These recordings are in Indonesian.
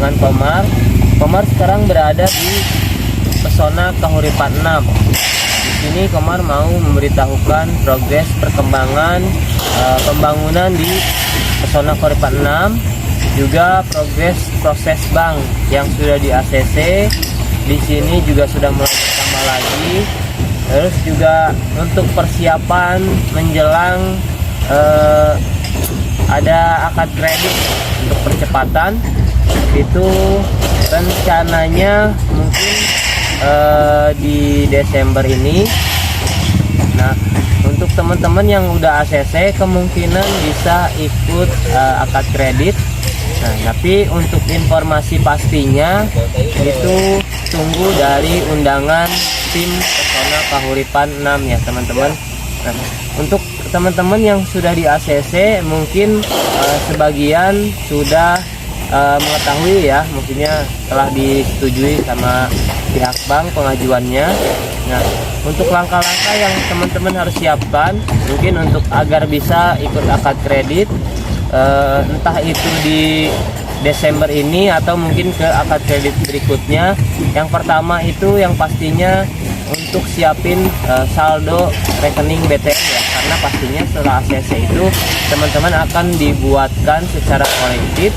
dengan Komar. Komar sekarang berada di Pesona Kahuripan 6. Di sini Komar mau memberitahukan progres perkembangan pembangunan di Pesona Kahuripan 6, juga proses bank yang sudah di ACC. Di sini juga sudah mulai bertambah lagi. Terus juga untuk persiapan menjelang ada akad kredit untuk percepatan, itu rencananya mungkin di Desember ini. Nah, untuk teman-teman yang udah ACC kemungkinan bisa ikut akad kredit. Nah, tapi untuk informasi pastinya itu tunggu dari undangan tim Pesona Kahuripan 6 ya teman-teman. Nah, untuk teman-teman yang sudah di ACC mungkin sebagian sudah mengetahui ya, maksudnya telah disetujui sama pihak bank pengajuannya. Nah, untuk langkah-langkah yang teman-teman harus siapkan mungkin untuk agar bisa ikut akad kredit, entah itu di Desember ini atau mungkin ke akad kredit berikutnya. Yang pertama itu yang pastinya untuk siapin saldo rekening BTN ya, karena pastinya setelah ACC itu teman-teman akan dibuatkan secara kolektif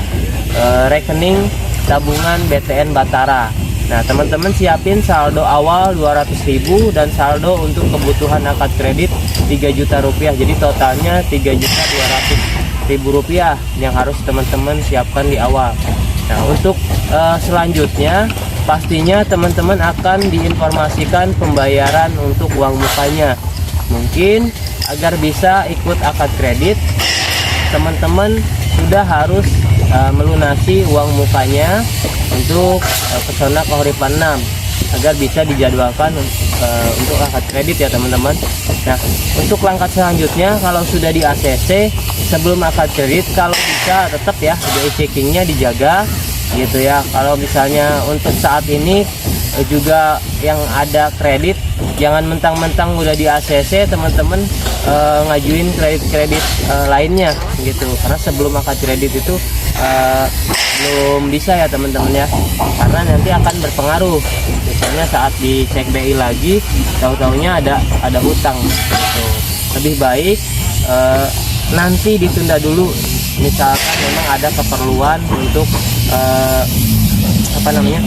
rekening tabungan BTN Batara. Nah, teman-teman siapin saldo awal 200.000 dan saldo untuk kebutuhan akad kredit 3 juta rupiah. Jadi totalnya 3.200.000 rupiah yang harus teman-teman siapkan di awal. Nah, untuk selanjutnya pastinya teman-teman akan diinformasikan pembayaran untuk uang mukanya. Mungkin agar bisa ikut akad kredit, teman-teman sudah harus melunasi uang mukanya untuk Pesona Kahuripan 6 agar bisa dijadwalkan untuk akad kredit ya teman-teman. Nah, untuk langkah selanjutnya kalau sudah di ACC sebelum akad kredit, kalau bisa tetap ya BI checkingnya dijaga gitu ya. Kalau misalnya untuk saat ini juga yang ada kredit, jangan mentang-mentang udah di ACC teman-teman ngajuin kredit-kredit lainnya gitu, karena sebelum akad kredit itu belum bisa ya teman-teman ya, karena nanti akan berpengaruh. Misalnya saat dicek BI lagi tahu-taunya ada hutang gitu. Lebih baik nanti ditunda dulu, misalkan memang ada keperluan untuk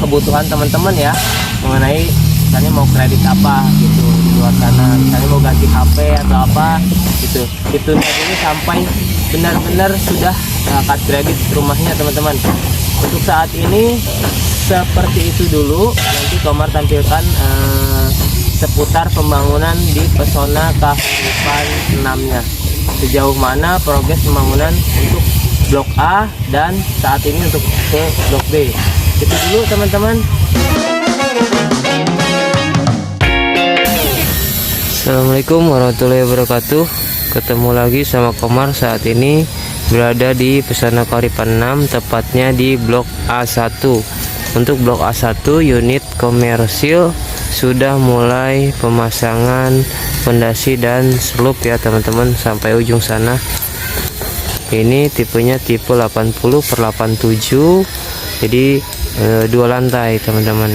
kebutuhan teman-teman ya, mengenai misalnya mau kredit apa gitu di luar sana, misalnya mau ganti HP atau apa gitu, ditunda dulu sampai benar-benar sudah akad kredit rumahnya teman-teman. Untuk saat ini seperti itu dulu. Nanti Komar tampilkan seputar pembangunan di Pesona Kahuripan 6-nya, sejauh mana progres pembangunan untuk blok A dan saat ini untuk ke blok B. Itu dulu teman-teman. Assalamualaikum warahmatullahi wabarakatuh. Ketemu lagi sama Komar. Saat ini berada di Pesona Kahuripan 6, tepatnya di blok A1. Untuk blok A1 unit komersil sudah mulai pemasangan fondasi dan slope ya teman-teman sampai ujung sana. Ini tipenya tipe 80/87, jadi 2 lantai teman-teman.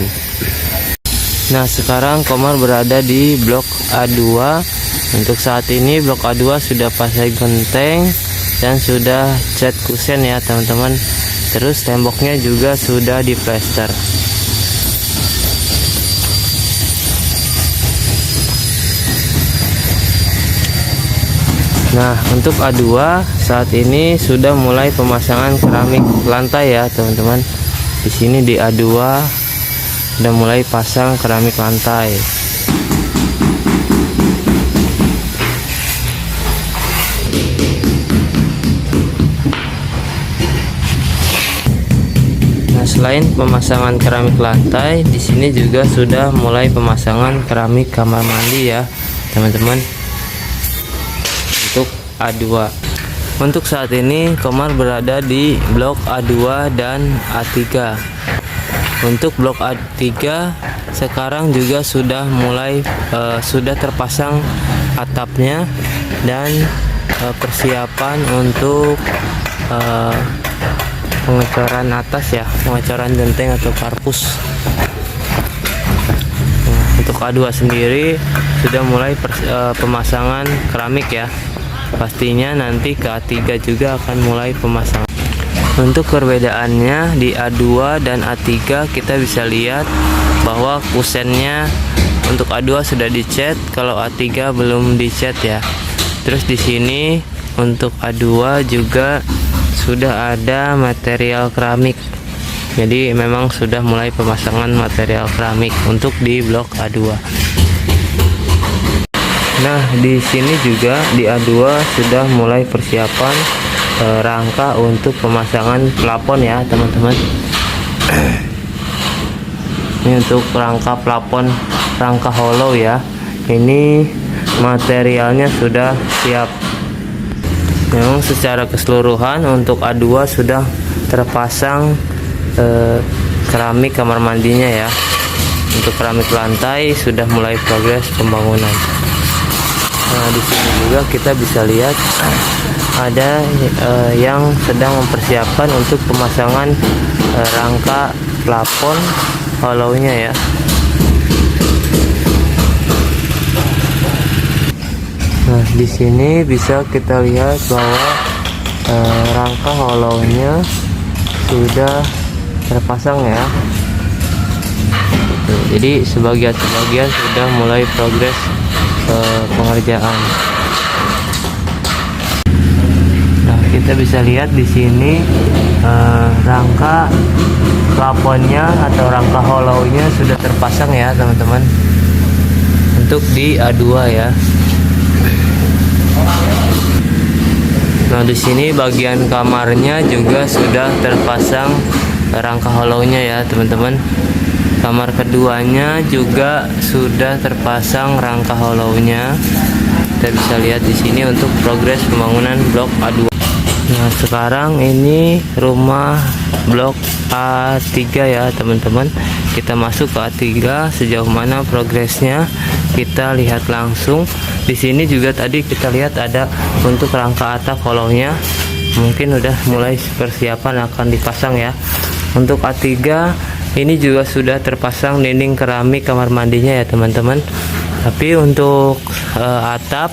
Nah, sekarang Komar berada di blok A2. Untuk saat ini blok A2 sudah pasang genteng dan sudah cat kusen ya teman-teman. Terus temboknya juga sudah diplester. Nah, untuk A2 saat ini sudah mulai pemasangan keramik lantai ya teman-teman. Di sini di A2 sudah mulai pasang keramik lantai. Nah, selain pemasangan keramik lantai, di sini juga sudah mulai pemasangan keramik kamar mandi ya teman-teman. Untuk A2. Untuk saat ini Komar berada di blok A2 dan A3. Untuk blok A3 sekarang juga sudah mulai sudah terpasang atapnya dan persiapan untuk pengecoran atas ya, pengecoran genteng atau karpus. Nah, untuk A2 sendiri sudah mulai pemasangan keramik ya. Pastinya nanti ke A3 juga akan mulai pemasangan. Untuk perbedaannya di A2 dan A3 kita bisa lihat bahwa kusennya untuk A2 sudah dicat, kalau A3 belum dicat ya. Terus di sini untuk A2 juga sudah ada material keramik. Jadi memang sudah mulai pemasangan material keramik untuk di blok A2. Nah, di sini juga di A2 sudah mulai persiapan rangka untuk pemasangan plafon ya teman-teman. Ini untuk rangka plafon, rangka hollow ya. Ini materialnya sudah siap. Memang secara keseluruhan untuk A2 sudah terpasang keramik kamar mandinya ya. Untuk keramik lantai sudah mulai progres pembangunan. Nah, di sini juga kita bisa lihat ada yang sedang mempersiapkan untuk pemasangan rangka plafon hollownya ya. Nah, di sini bisa kita lihat bahwa rangka hollownya sudah terpasang ya. Jadi sebagian sudah mulai progres pengerjaan. Nah, kita bisa lihat di sini rangka plafonnya atau rangka hollownya sudah terpasang ya teman-teman. Untuk di A2 ya. Nah, di sini bagian kamarnya juga sudah terpasang rangka hollownya ya teman-teman. Kamar keduanya juga sudah terpasang rangka hollownya. Kita bisa lihat di sini untuk progres pembangunan blok A2. Nah, sekarang ini rumah blok A3 ya teman-teman. Kita masuk ke A3, sejauh mana progresnya kita lihat langsung. Di sini juga tadi kita lihat ada untuk rangka atap hollownya, mungkin udah mulai persiapan akan dipasang ya. Untuk A3 ini juga sudah terpasang dinding keramik kamar mandinya ya teman-teman. Tapi untuk atap,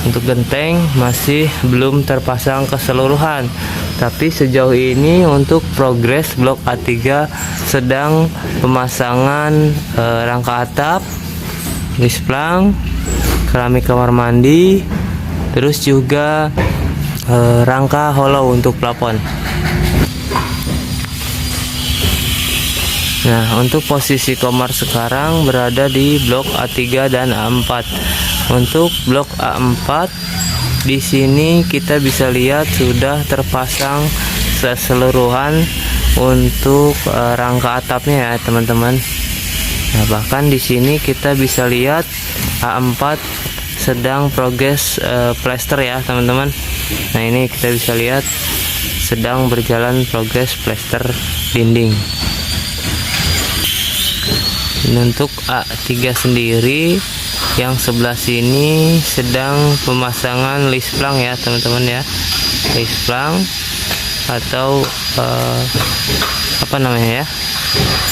untuk genteng masih belum terpasang keseluruhan. Tapi sejauh ini untuk progres blok A3 sedang pemasangan rangka atap, lisplang, keramik kamar mandi, terus juga rangka hollow untuk plafon. Nah, untuk posisi kamar sekarang berada di blok A3 dan A4. Untuk blok A4 di sini kita bisa lihat sudah terpasang keseluruhan untuk rangka atapnya ya teman-teman. Nah, bahkan di sini kita bisa lihat A4 sedang progres plester ya teman-teman. Nah, ini kita bisa lihat sedang berjalan progres plester dinding. Untuk A3 sendiri yang sebelah sini sedang pemasangan lisplang ya teman-teman ya. Lisplang atau apa namanya ya?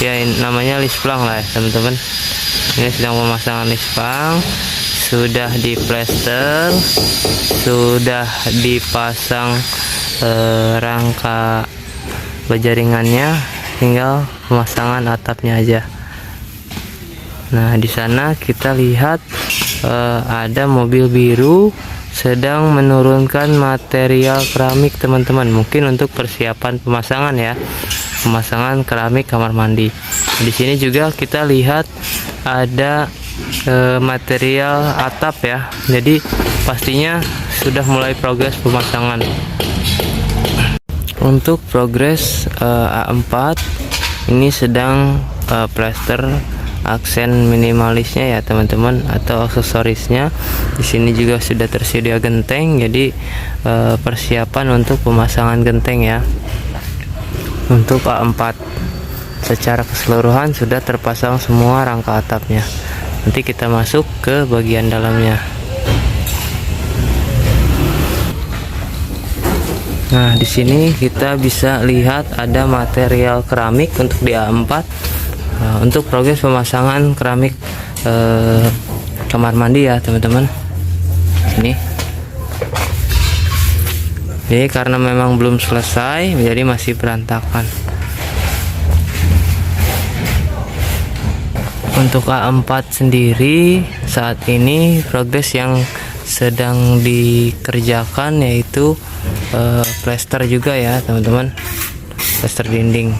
Ya, namanya lisplang lah ya teman-teman. Ini sedang pemasangan lisplang, sudah di plester, sudah dipasang rangka bajaringannya, tinggal pemasangan atapnya aja. Nah, di sana kita lihat ada mobil biru sedang menurunkan material keramik teman-teman. Mungkin untuk persiapan pemasangan ya, pemasangan keramik kamar mandi. Di sini juga kita lihat ada material atap ya. Jadi pastinya sudah mulai progres pemasangan. Untuk progres A4 ini sedang plester aksen minimalisnya ya teman-teman, atau aksesorisnya. Di sini juga sudah tersedia genteng, jadi persiapan untuk pemasangan genteng ya. Untuk A4 secara keseluruhan sudah terpasang semua rangka atapnya. Nanti kita masuk ke bagian dalamnya. Nah, di sini kita bisa lihat ada material keramik untuk di A4. Untuk progres pemasangan keramik kamar mandi ya teman-teman. Ini karena memang belum selesai, jadi masih berantakan. Untuk A4 sendiri saat ini progres yang sedang dikerjakan yaitu plester juga ya teman-teman, plester dinding.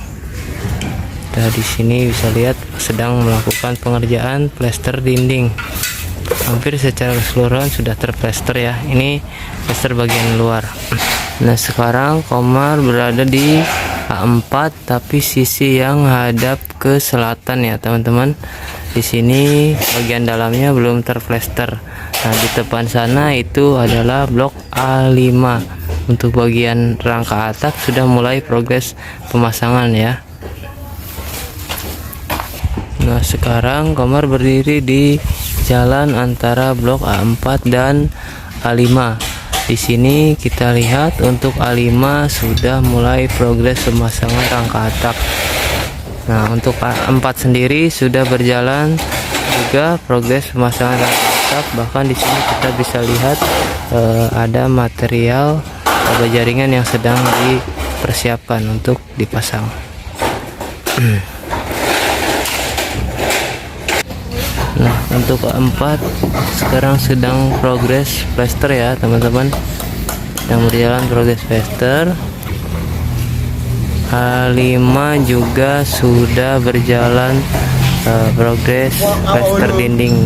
Nah, di sini bisa lihat sedang melakukan pengerjaan plester dinding. Hampir secara keseluruhan sudah terplester ya. Ini plester bagian luar. Nah, sekarang Komar berada di A4 tapi sisi yang hadap ke selatan ya teman-teman. Di sini bagian dalamnya belum terplester. Nah, di depan sana itu adalah blok A5. Untuk bagian rangka atap sudah mulai progres pemasangan ya. Nah, sekarang Komar berdiri di jalan antara blok A4 dan A5. Di sini kita lihat untuk A5 sudah mulai progres pemasangan rangka atap. Nah, untuk A4 sendiri sudah berjalan juga progres pemasangan rangka atap. Bahkan di sini kita bisa lihat ada material jaringan yang sedang dipersiapkan untuk dipasang. Nah, untuk A4 sekarang sedang progres plester ya teman-teman, yang berjalan progres plester. A5 juga sudah berjalan progres plester dinding.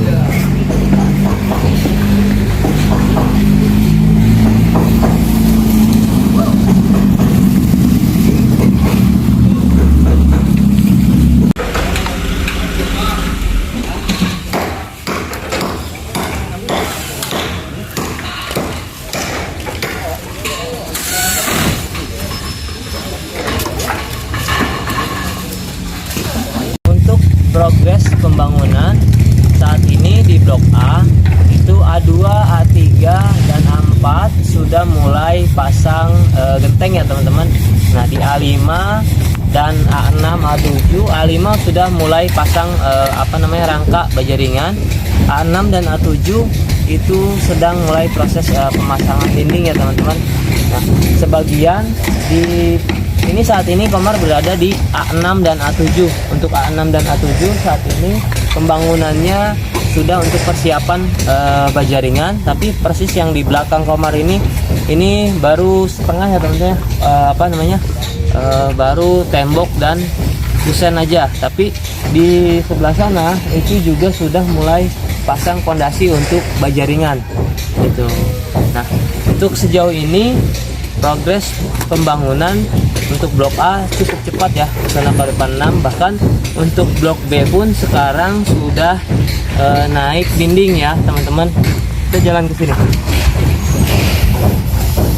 Progres pembangunan saat ini di blok A itu A2, A3 dan A4 sudah mulai pasang genteng ya teman-teman. Nah, di A5 dan A6, A7, A5 sudah mulai pasang rangka baja ringan. A6 dan A7 itu sedang mulai proses pemasangan dinding ya teman-teman. Nah, sebagian di ini saat ini Komar berada di A6 dan A7. Untuk A6 dan A7 saat ini pembangunannya sudah untuk persiapan baja ringan, tapi persis yang di belakang Komar ini baru setengah ya teman-teman, baru tembok dan kusen aja. Tapi di sebelah sana itu juga sudah mulai pasang fondasi untuk baja ringan gitu. Nah, untuk sejauh ini progres pembangunan untuk blok A cukup cepat ya, zona Kalipan 6. Bahkan untuk blok B pun sekarang sudah naik dinding ya teman-teman. Kita jalan ke sini.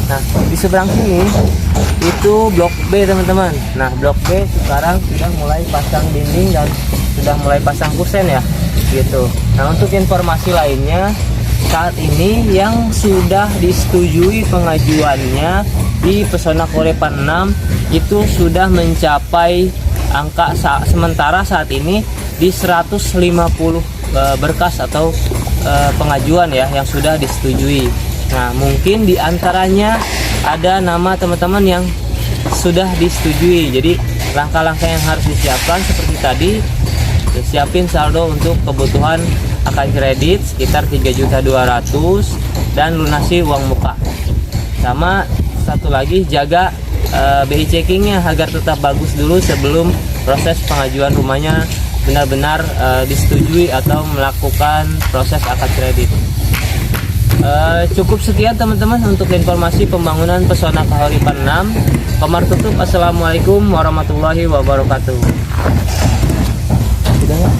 Nah, di seberang sini itu blok B teman-teman. Nah, blok B sekarang sudah mulai pasang dinding dan sudah mulai pasang kusen ya gitu. Nah, untuk informasi lainnya, saat ini yang sudah disetujui pengajuannya di Pesona Kalipan 6 itu sudah mencapai angka sementara saat ini di 150 berkas atau pengajuan ya yang sudah disetujui. Nah, mungkin diantaranya ada nama teman-teman yang sudah disetujui. Jadi langkah-langkah yang harus disiapkan seperti tadi, siapin saldo untuk kebutuhan akad kredit sekitar 3.200.000 dan lunasi uang muka. Sama satu lagi, jaga BI checkingnya agar tetap bagus dulu sebelum proses pengajuan rumahnya benar-benar disetujui atau melakukan proses akad kredit. Cukup sekian teman-teman untuk informasi pembangunan Pesona Kalipan 6. Komar tutup. Assalamualaikum warahmatullahi wabarakatuh. Sudah ya?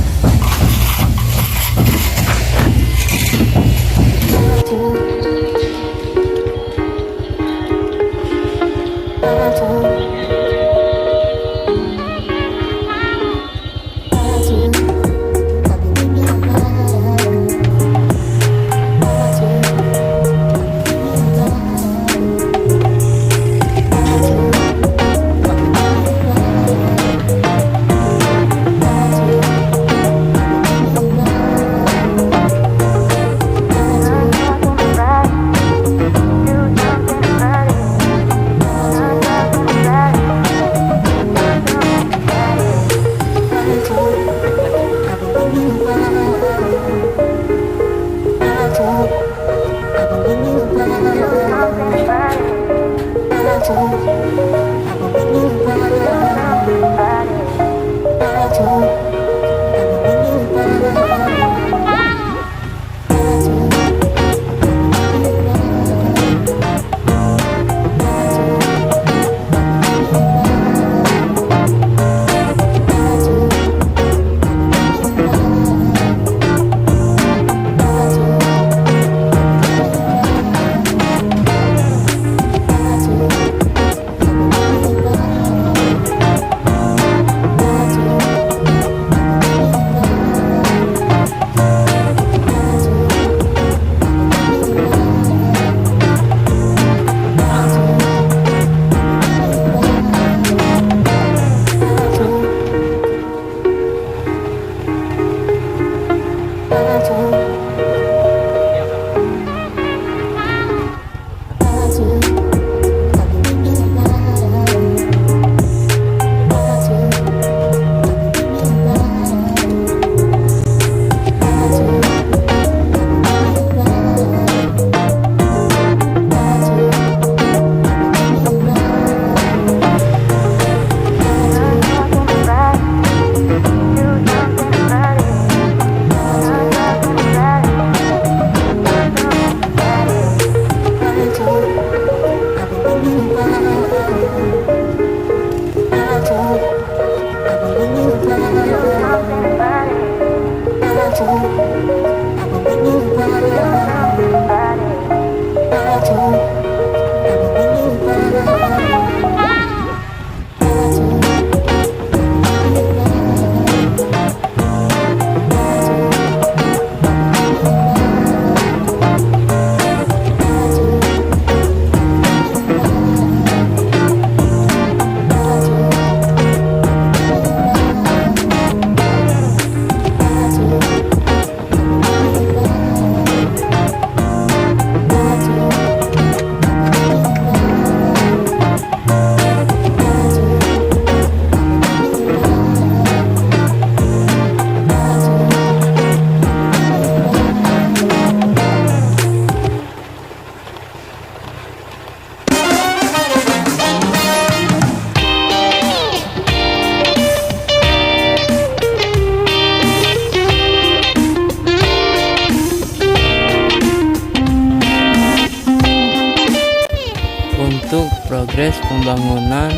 Untuk progres pembangunan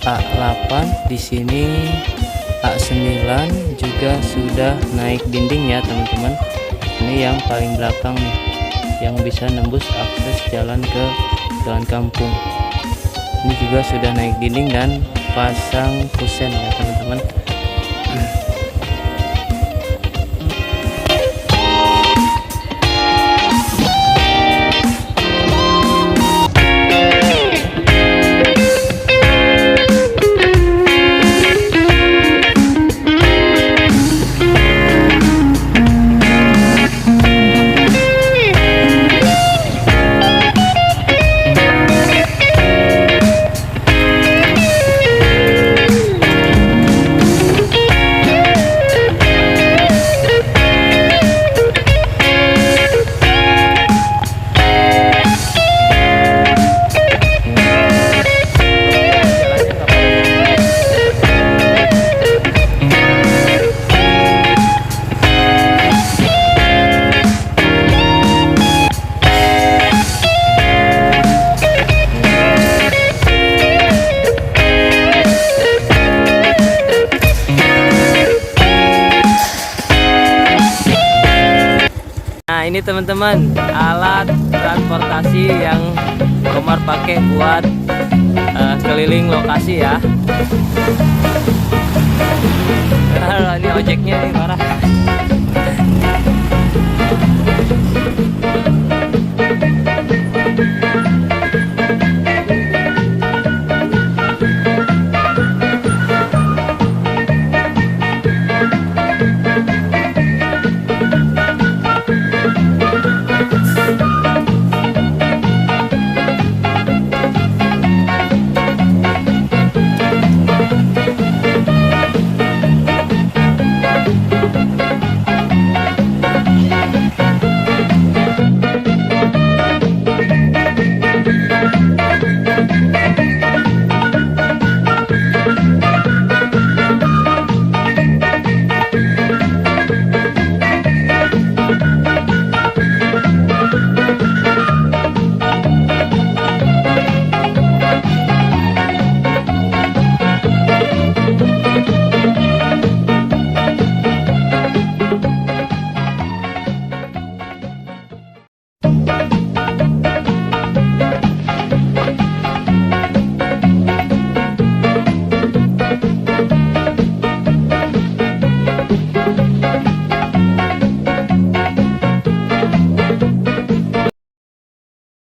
A8 di sini, A9 juga sudah naik dinding ya teman-teman. Ini yang paling belakang nih, yang bisa nembus akses jalan ke jalan kampung. Ini juga sudah naik dinding dan pasang kusen ya teman-teman. Nah ini teman-teman, alat transportasi yang Komar pakai buat keliling lokasi ya. Nah, ini ojeknya nih parah.